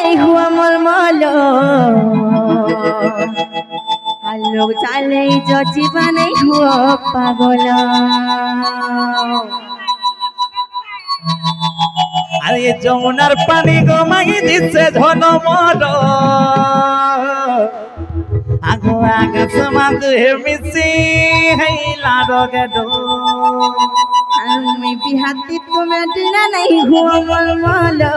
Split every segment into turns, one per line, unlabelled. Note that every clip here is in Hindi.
नहीं हुआ मलमलो लोग चाले जो जीवा नहीं हुआ पागल
আরে যমুনার পানি গমাই দিচ্ছে ঝলমল আগো আকাশ মাঝে মিশি হেলা রগেদ
আমি বিহাতি তুমি দিনা नहीं हुआ मलमलो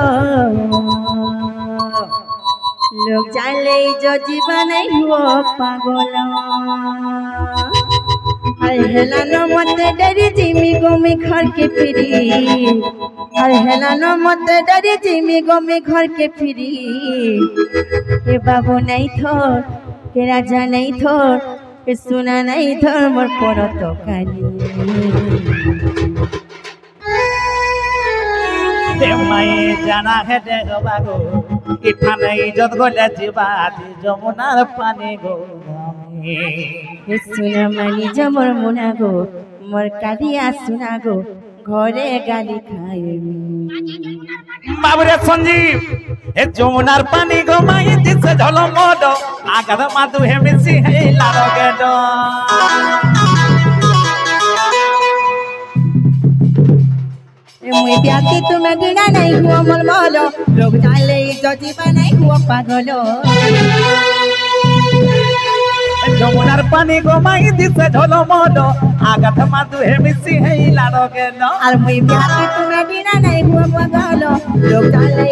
लोग चाले जो जीवा नहीं हुआ पागल अरे हेला न मत डरी जिमी गोमी घर के फिरी अरे हेला न मत डरी जिमी गोमी घर के फिरी हे बाबू नहीं थो के राजा नहीं थो के सुना नहीं थो मोर पर तो कानी
মায়ে জানা হে দেখ বাগো ইঠানে ইজ্জত গলে জিবাতি যমুনার পানি গো
सुना मानी जमर मुना गो मोर कालिया सुना गो घरे गाली खाए
বাবুরে সঞ্জীব এ যমুনার পানি গো মাই দিছে ঝলমল আগার মাধু হে মিশি হেলা রগেদ
मुई प्याती तुम्हें गिना नहीं हुआ मलमलो लोग चाले जो जीवा नहीं हुआ पागलो
যমুনার পানি গো মাই দিছে ঝলমল আগার মাধু হে মিশি হেলা রগেদ
और मुई प्याती तुम्हें गिना नहीं हुआ पागलो लोग चाले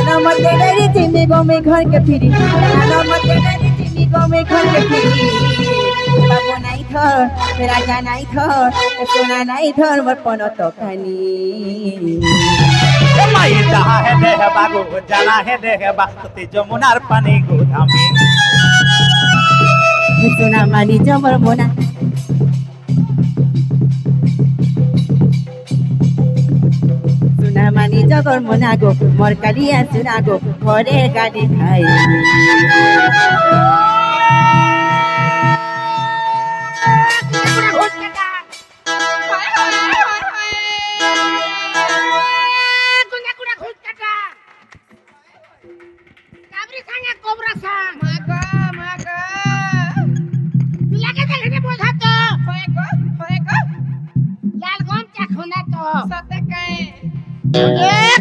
ना मत डरी जिमी गो में घर के फिरी ना मत डरी जिमी गो में घर के फिरी बाबू नहीं थो राजा नहीं थो सोना नहीं थो मोर पनो तो खानी
মাই যাহা হে দেহ বাগো জানা হে দেহ বাগতি যমুনার পানি গো ধামি
सुना मानी जमर मोना सुना मानी जगर मोना गो मोर कालिया सुना गो घरे गाली खाई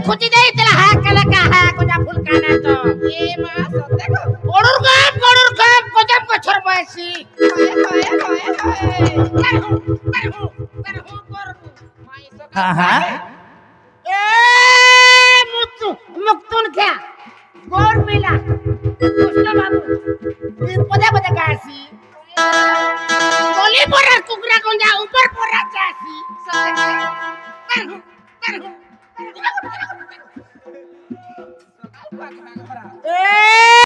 खुची दे तेला हा कला का हा कोजा फुल काना तो ए मा सते को ओडुर गप कोजम को छरबासी होय कर माई सो
হ্যাঁ
ए मुक्तुन क्या गोर मिला कृष्ण बाबू पदे पदे कासी गोली पर कुकरा गोंजा ऊपर पर जासी सते ए